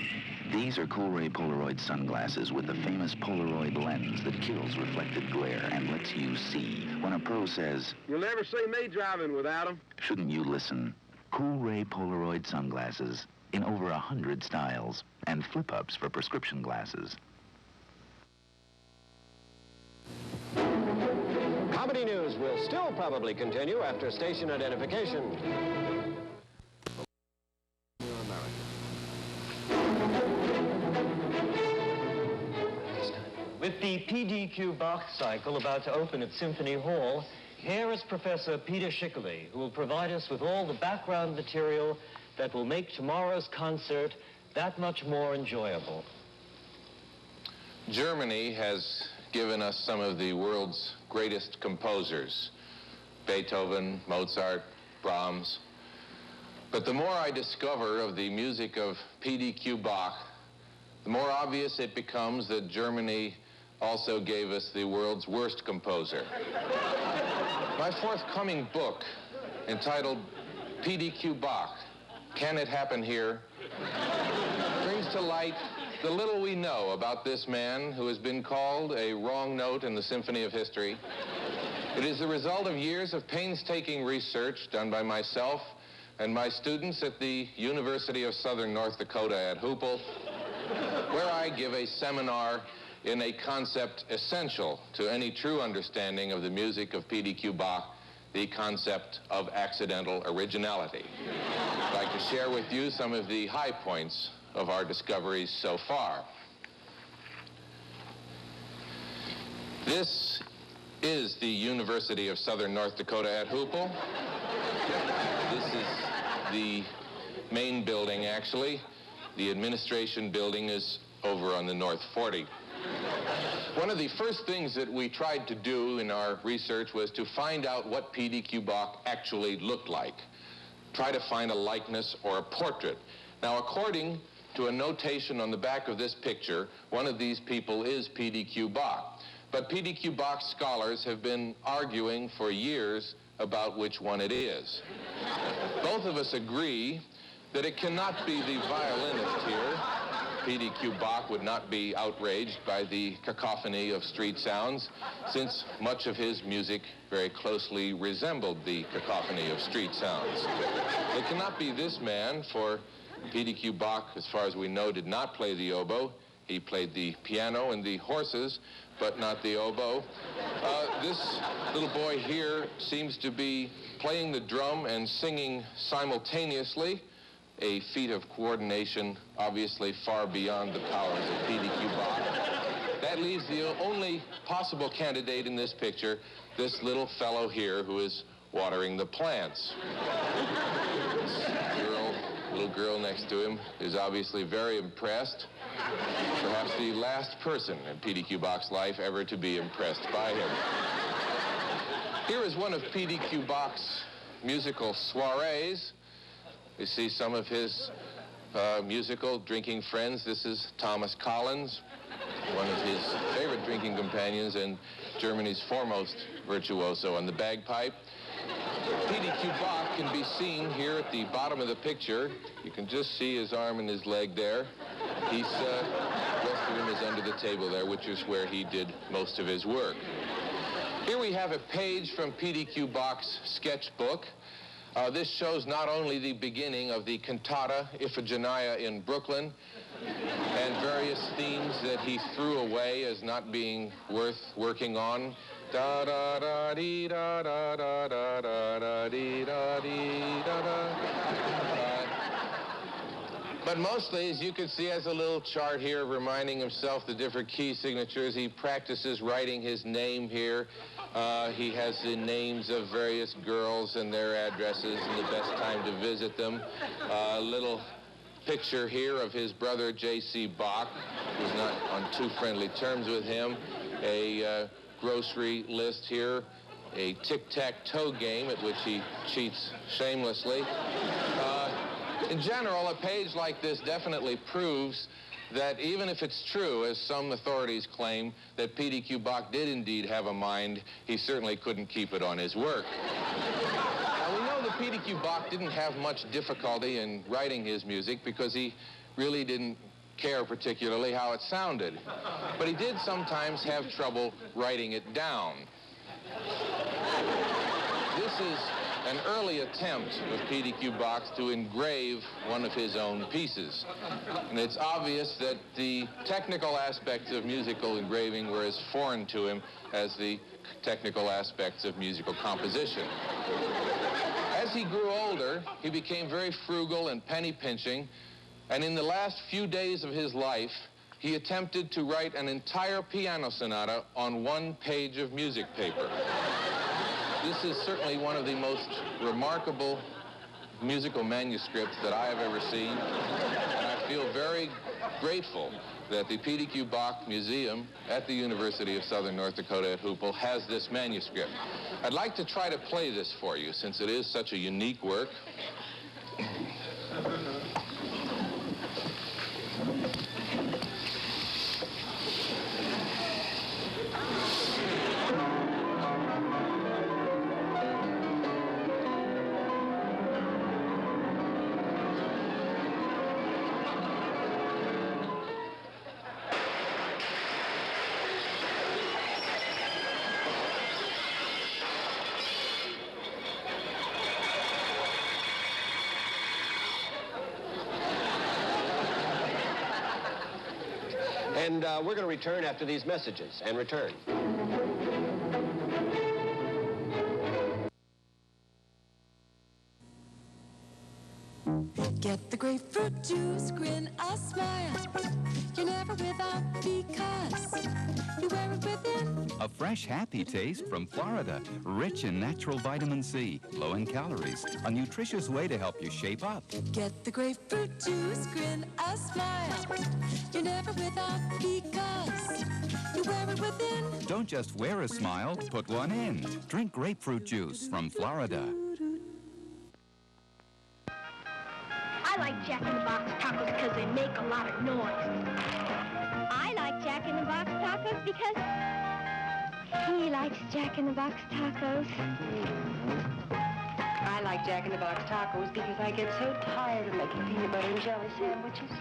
These are Coolray Polaroid sunglasses with the famous Polaroid lens that kills reflected glare and lets you see. When a pro says, "You'll never see me driving without them," shouldn't you listen? Coolray Polaroid sunglasses in over 100 styles and flip-ups for prescription glasses. Comedy news will still probably continue after station identification. With the PDQ Bach cycle about to open at Symphony Hall, here is Professor Peter Schickley, who will provide us with all the background material that will make tomorrow's concert that much more enjoyable. Germany has given us some of the world's greatest composers, Beethoven, Mozart, Brahms. But the more I discover of the music of PDQ Bach, the more obvious it becomes that Germany also gave us the world's worst composer. My forthcoming book, entitled PDQ Bach, Can It Happen Here?, brings to light the little we know about this man who has been called a wrong note in the symphony of history. It is the result of years of painstaking research done by myself and my students at the University of Southern North Dakota at Hoople, where I give a seminar in a concept essential to any true understanding of the music of PDQ Bach, the concept of accidental originality. I'd like to share with you some of the high points of our discoveries so far. This is the University of Southern North Dakota at Hoople. This is the main building, actually. The administration building is over on the North 40. One of the first things that we tried to do in our research was to find out what P.D.Q. Bach actually looked like. Try to find a likeness or a portrait. Now, according to a notation on the back of this picture, one of these people is P.D.Q. Bach. But P.D.Q. Bach scholars have been arguing for years about which one it is. Both of us agree that it cannot be the violinist here. P.D.Q. Bach would not be outraged by the cacophony of street sounds, since much of his music very closely resembled the cacophony of street sounds. It cannot be this man, for P.D.Q. Bach, as far as we know, did not play the oboe. He played the piano and the horses, but not the oboe. This little boy here seems to be playing the drum and singing simultaneously, a feat of coordination obviously far beyond the powers of P.D.Q. Bach. That leaves the only possible candidate in this picture, this little fellow here who is watering the plants. Little girl next to him is obviously very impressed. Perhaps the last person in P.D.Q. Bach's life ever to be impressed by him. Here is one of P.D.Q. Bach's musical soirees. You see some of his musical drinking friends. This is Thomas Collins, one of his favorite drinking companions and Germany's foremost virtuoso on the bagpipe. P.D.Q. Bach can be seen here at the bottom of the picture. You can just see his arm and his leg there. The rest of him is under the table there, which is where he did most of his work. Here we have a page from P.D.Q. Bach's sketchbook. This shows not only the beginning of the cantata Iphigenia in Brooklyn and various themes that he threw away as not being worth working on. Da da da dee da da da da da da dee da dee da da. But mostly, as you can see, has a little chart here reminding himself the different key signatures. He practices writing his name here. He has the names of various girls and their addresses and the best time to visit them. A little picture here of his brother, J.C. Bach, who's not on too friendly terms with him. A grocery list here, a tic-tac-toe game at which he cheats shamelessly. In general, a page like this definitely proves that even if it's true, as some authorities claim, that P.D.Q. Bach did indeed have a mind, he certainly couldn't keep it on his work. Now, we know that P.D.Q. Bach didn't have much difficulty in writing his music because he really didn't care particularly how it sounded. But he did sometimes have trouble writing it down. This is an early attempt of P.D.Q. Bach to engrave one of his own pieces. And it's obvious that the technical aspects of musical engraving were as foreign to him as the technical aspects of musical composition. As he grew older, he became very frugal and penny-pinching, and in the last few days of his life, he attempted to write an entire piano sonata on one page of music paper. This is certainly one of the most remarkable musical manuscripts that I have ever seen, and I feel very grateful that the P.D.Q. Bach Museum at the University of Southern North Dakota at Hoople has this manuscript. I'd like to try to play this for you since it is such a unique work. And we're going to return after these messages and return. Get the grapefruit grapefruit juice, grin a smile. You're never without because you wear it within. A fresh, happy taste from Florida. Rich in natural vitamin C, low in calories. A nutritious way to help you shape up. Get the grapefruit juice, grin a smile. You're never without because you wear it within. Don't just wear a smile, put one in. Drink grapefruit juice from Florida. I like Jack in the Box tacos because they make a lot of noise. I like Jack in the Box tacos because he likes Jack in the Box tacos. I like Jack in the Box tacos because I get so tired of making peanut butter and jelly sandwiches.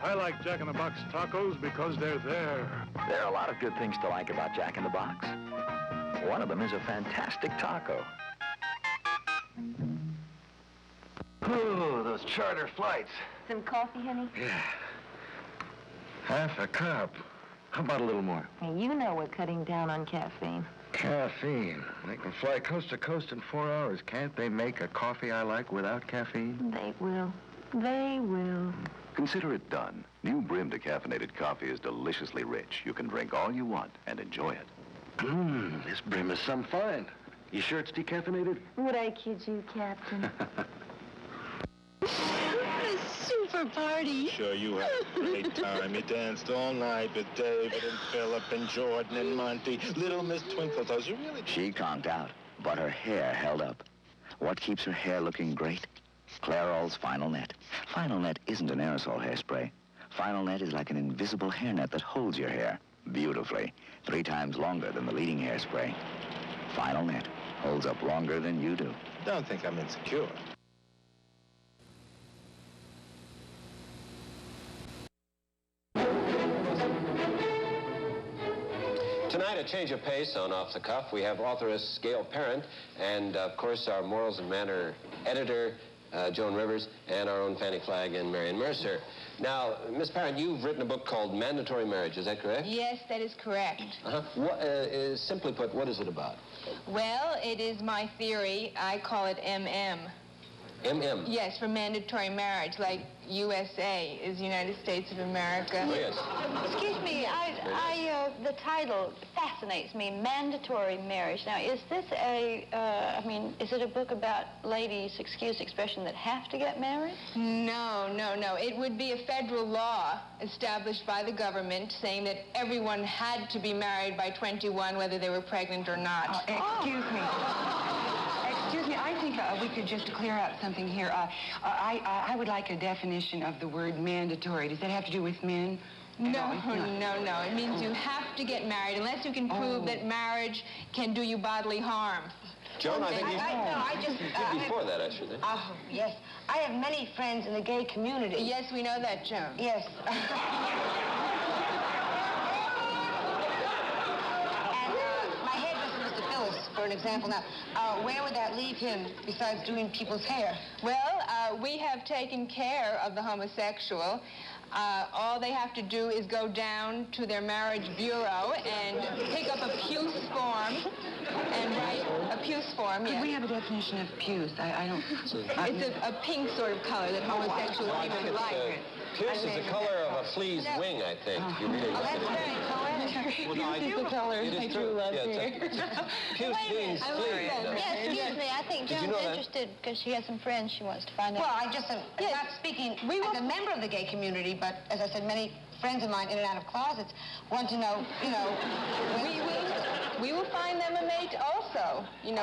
I like Jack in the Box tacos because they're there. There are a lot of good things to like about Jack in the Box. One of them is a fantastic taco. Ooh, those charter flights. Some coffee, honey? Yeah. Half a cup. How about a little more? Hey, you know we're cutting down on caffeine. Caffeine. They can fly coast to coast in 4 hours. Can't they make a coffee I like without caffeine? They will. They will. Consider it done. New Brim decaffeinated coffee is deliciously rich. You can drink all you want and enjoy it. This Brim is some fine. You sure it's decaffeinated? Would I kid you, Captain? A super party. Sure, you had a great time. You danced all night with David and Philip and Jordan and Monty. Little Miss Twinkle Toes, you really... She conked out, but her hair held up. What keeps her hair looking great? Clairol's Final Net. Final Net isn't an aerosol hairspray. Final Net is like an invisible hairnet that holds your hair beautifully, 3 times longer than the leading hairspray. Final Net holds up longer than you do. Don't think I'm insecure. Tonight, a change of pace on Off the Cuff. We have authoress Gail Parent and, of course, our Morals and Manner editor, Joan Rivers, and our own Fanny Flagg and Marion Mercer. Now, Miss Parent, you've written a book called Mandatory Marriage. Is that correct? Yes, that is correct. Simply put, what is it about? Well, it is my theory. I call it MM. MM? Yes, for mandatory marriage, like USA is United States of America. Oh, yes. Excuse me, the title fascinates me, Mandatory Marriage. Now, is this is it a book about ladies, excuse the expression, that have to get married? No. It would be a federal law established by the government saying that everyone had to be married by 21, whether they were pregnant or not. Excuse me. Excuse me, I think we could just clear up something here. I would like a definition of the word mandatory. Does that have to do with men? No. It means you have to get married unless you can prove that marriage can do you bodily harm. Joan, I think before that, I should think. Oh, yes. I have many friends in the gay community. Yes, we know that, Joan. Yes. My hairdresser, Mr. Phillips, for an example. Now, where would that leave him besides doing people's hair? Well, we have taken care of the homosexual. All they have to do is go down to their marriage bureau and pick up a puce form and write a puce form. Could we have a definition of puce? I don't... It's a pink sort of color that homosexuals even like. Puce is the color of a flea's wing, I think. You really look at it. Puce is the color I true love here. Puce means flea. Yes, excuse me. I think Joan's interested because she has some friends she wants to find out. Well, I just am not speaking as a member of the gay community, but as I said, many friends of mine in and out of closets want to know, we will find them a mate also. We're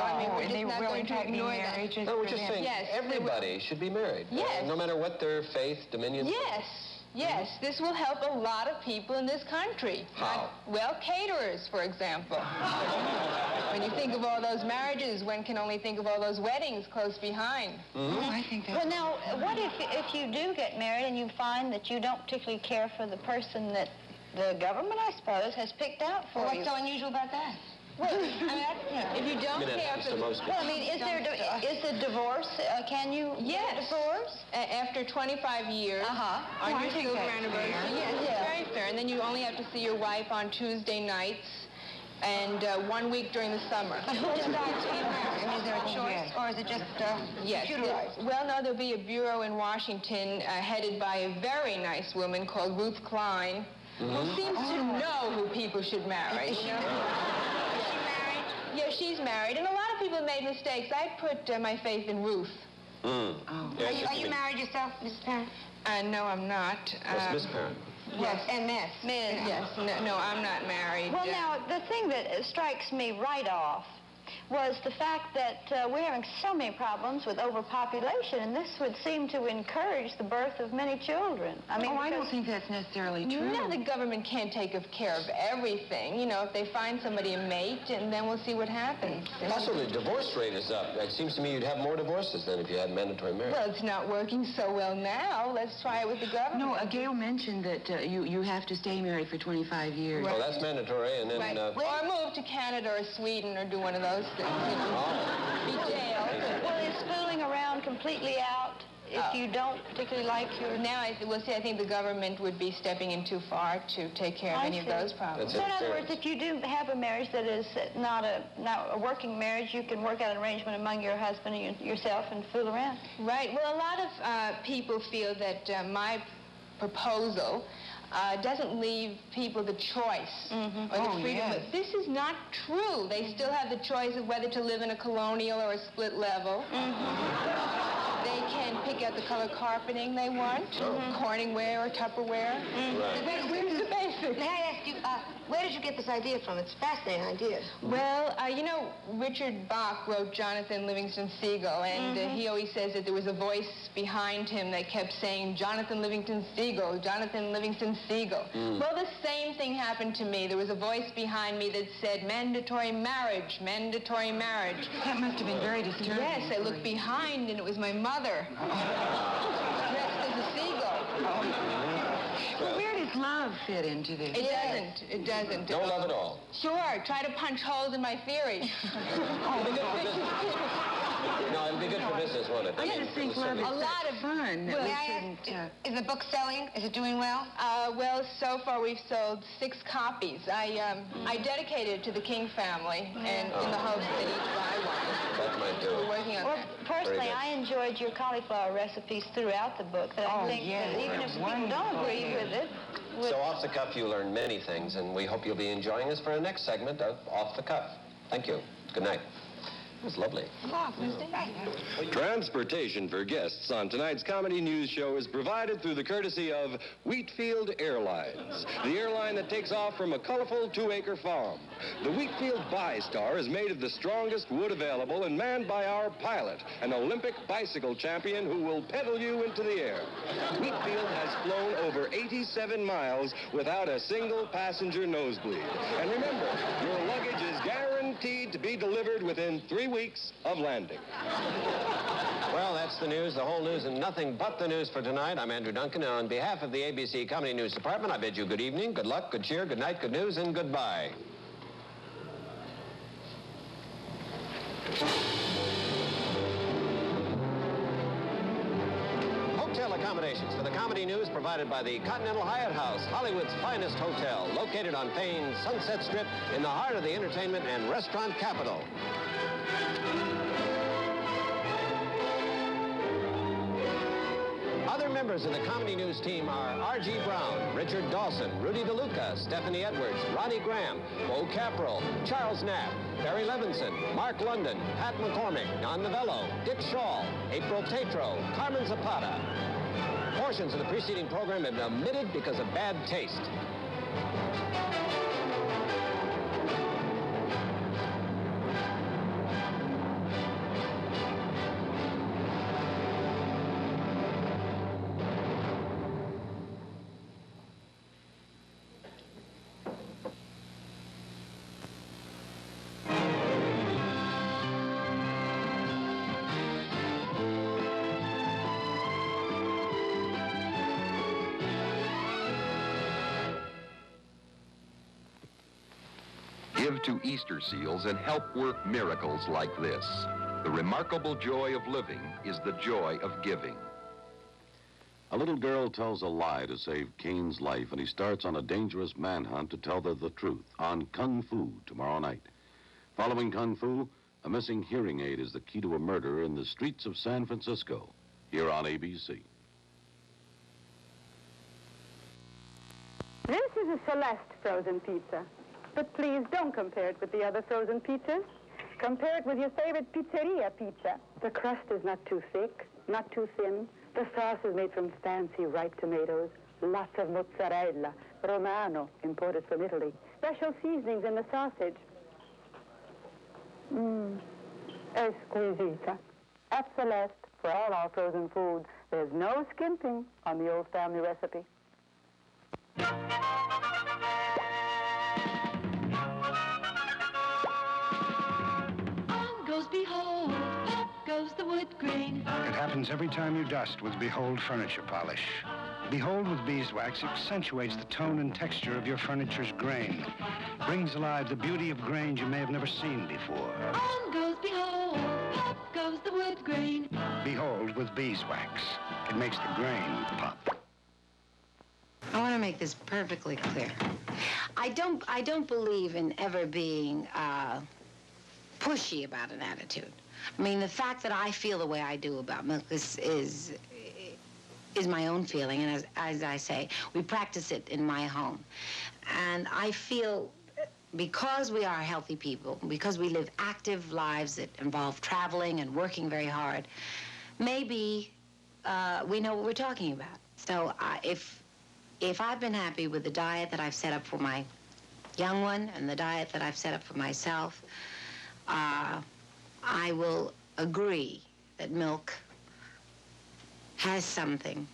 just not going to ignore that. No, we're just saying everybody should be married. Yes. No matter what their faith, dominion. Yes, this will help a lot of people in this country. How? Well, caterers, for example. When you think of all those marriages, one can only think of all those weddings close behind. Mm-hmm. I think that's... Well, now, what if you do get married and you find that you don't particularly care for the person that the government, I suppose, has picked out for you? What's so unusual about that? Well, if you don't care for the... is the divorce, can you get a divorce? After 25 years, on your silver anniversary. Yes, it's very fair. And then you only have to see your wife on Tuesday nights. and 1 week during the summer. But who decides who you marry? I mean, is there a choice, or is it just yes. computerized? Well, no, there'll be a bureau in Washington headed by a very nice woman called Ruth Klein, who seems to know who people should marry. Is she married? Yeah, she's married, and a lot of people have made mistakes. I put my faith in Ruth. Yes, are you married yourself, Mrs. Parent? No, I'm not. That's Miss Parent. Yes, and Miss. Yes, no, I'm not married. Well, now, the thing that strikes me right off was the fact that we're having so many problems with overpopulation, and this would seem to encourage the birth of many children. I mean, I don't think that's necessarily true. No, the government can't take care of everything. You know, if they find somebody a mate, and then we'll see what happens. Also, the divorce rate is up. It seems to me you'd have more divorces than if you had mandatory marriage. Well, it's not working so well now. Let's try it with the government. No, Gail mentioned that you have to stay married for 25 years. Well, that's mandatory, and then... Right. Or move to Canada or Sweden or do one of those things. You know, be jailed. Well, is fooling around completely out if you don't particularly like your... Now, I think the government would be stepping in too far to take care of any of those problems. So in other words, if you do have a marriage that is not a working marriage, you can work out an arrangement among your husband and yourself and fool around. Right. Well, a lot of people feel that my proposal doesn't leave people the choice or the freedom. But this is not true. They still have the choice of whether to live in a colonial or a split level. They can pick out the color carpeting they want, Corningware or Tupperware. Where's the basics? May I ask you, where did you get this idea from? It's a fascinating idea. Well, you know, Richard Bach wrote Jonathan Livingston Seagull, and he always says that there was a voice behind him that kept saying, Jonathan Livingston Seagull, Jonathan Livingston Seagull. Well, the same thing happened to me. There was a voice behind me that said, mandatory marriage, mandatory marriage. That must have been very disturbing. Yes, I looked behind, and it was my mother, dressed as a seagull. Well, where does love fit into this? It doesn't. It doesn't. No love at all. Sure. Try to punch holes in my theory. No, it'll be good for business, won't it? I just think love is a lot of fun. Well, is the book selling? Is it doing well? Well, so far we've sold 6 copies. I dedicated it to the King family, and in the hopes that each buy one. That might do. We're working on that. Personally, I enjoyed your cauliflower recipes throughout the book. That I think that even if people don't agree with it. So off the cuff, you learned many things, and we hope you'll be enjoying us for our next segment of Off the Cuff. Thank you. Good night. It was lovely. Transportation for guests on tonight's comedy news show is provided through the courtesy of Wheatfield Airlines, the airline that takes off from a colorful 2-acre farm. The Wheatfield Bi-Star is made of the strongest wood available and manned by our pilot, an Olympic bicycle champion who will pedal you into the air. Wheatfield has flown over 87 miles without a single passenger nosebleed. And remember, your luggage is guaranteed to be delivered within 3 weeks of landing. Well, that's the news, the whole news, and nothing but the news for tonight. I'm Andrew Duncan, and on behalf of the ABC Comedy News Department, I bid you good evening, good luck, good cheer, good night, good news, and goodbye. Hotel accommodations for the comedy news provided by the Continental Hyatt House, Hollywood's finest hotel, located on Payne's Sunset Strip in the heart of the entertainment and restaurant capital. Other members of the comedy news team are R.G. Brown, Richard Dawson, Rudy DeLuca, Stephanie Edwards, Ronnie Graham, Bo Caprell, Charles Knapp, Barry Levinson, Mark London, Pat McCormick, Don Novello, Dick Shaw, April Tatro, Carmen Zapata. Portions of the preceding program have been omitted because of bad taste. Give to Easter seals and help work miracles like this. The remarkable joy of living is the joy of giving. A little girl tells a lie to save Kane's life, and he starts on a dangerous manhunt to tell her the truth on Kung Fu tomorrow night. Following Kung Fu, a missing hearing aid is the key to a murder in the streets of San Francisco, here on ABC. This is a Celeste frozen pizza, but please don't compare it with the other frozen pizzas. Compare it with your favorite pizzeria pizza. The crust is not too thick, not too thin. The sauce is made from fancy ripe tomatoes, lots of mozzarella, Romano, imported from Italy, special seasonings in the sausage. Esquisita. At Celeste, for all our frozen foods, there's no skimping on the old family recipe. On goes Behold, up goes the wood grain. It happens every time you dust with Behold furniture polish. Behold with beeswax accentuates the tone and texture of your furniture's grain. Brings alive the beauty of grains you may have never seen before. On goes Behold, up goes the wood grain. Behold with beeswax. It makes the grain pop. I want to make this perfectly clear. I don't believe in ever being pushy about an attitude. I mean, the fact that I feel the way I do about milk is my own feeling, and as I say, we practice it in my home. And I feel because we are healthy people, because we live active lives that involve traveling and working very hard, maybe we know what we're talking about. So if I've been happy with the diet that I've set up for my young one and the diet that I've set up for myself, I will agree that milk has something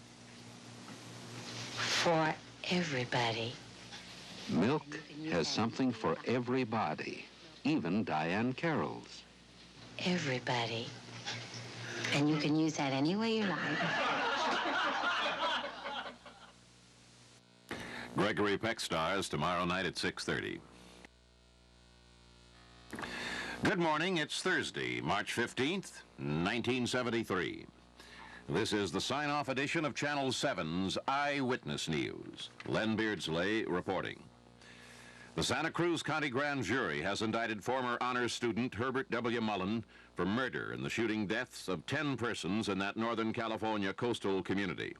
for everybody. Milk has something for everybody, even Diane Carroll's. Everybody. And you can use that any way you like. Gregory Peck stars tomorrow night at 6:30. Good morning. It's Thursday, March 15th, 1973. This is the sign-off edition of Channel 7's Eyewitness News. Len Beardsley reporting. The Santa Cruz County Grand Jury has indicted former honors student Herbert W. Mullen for murder in the shooting deaths of 10 persons in that Northern California coastal community.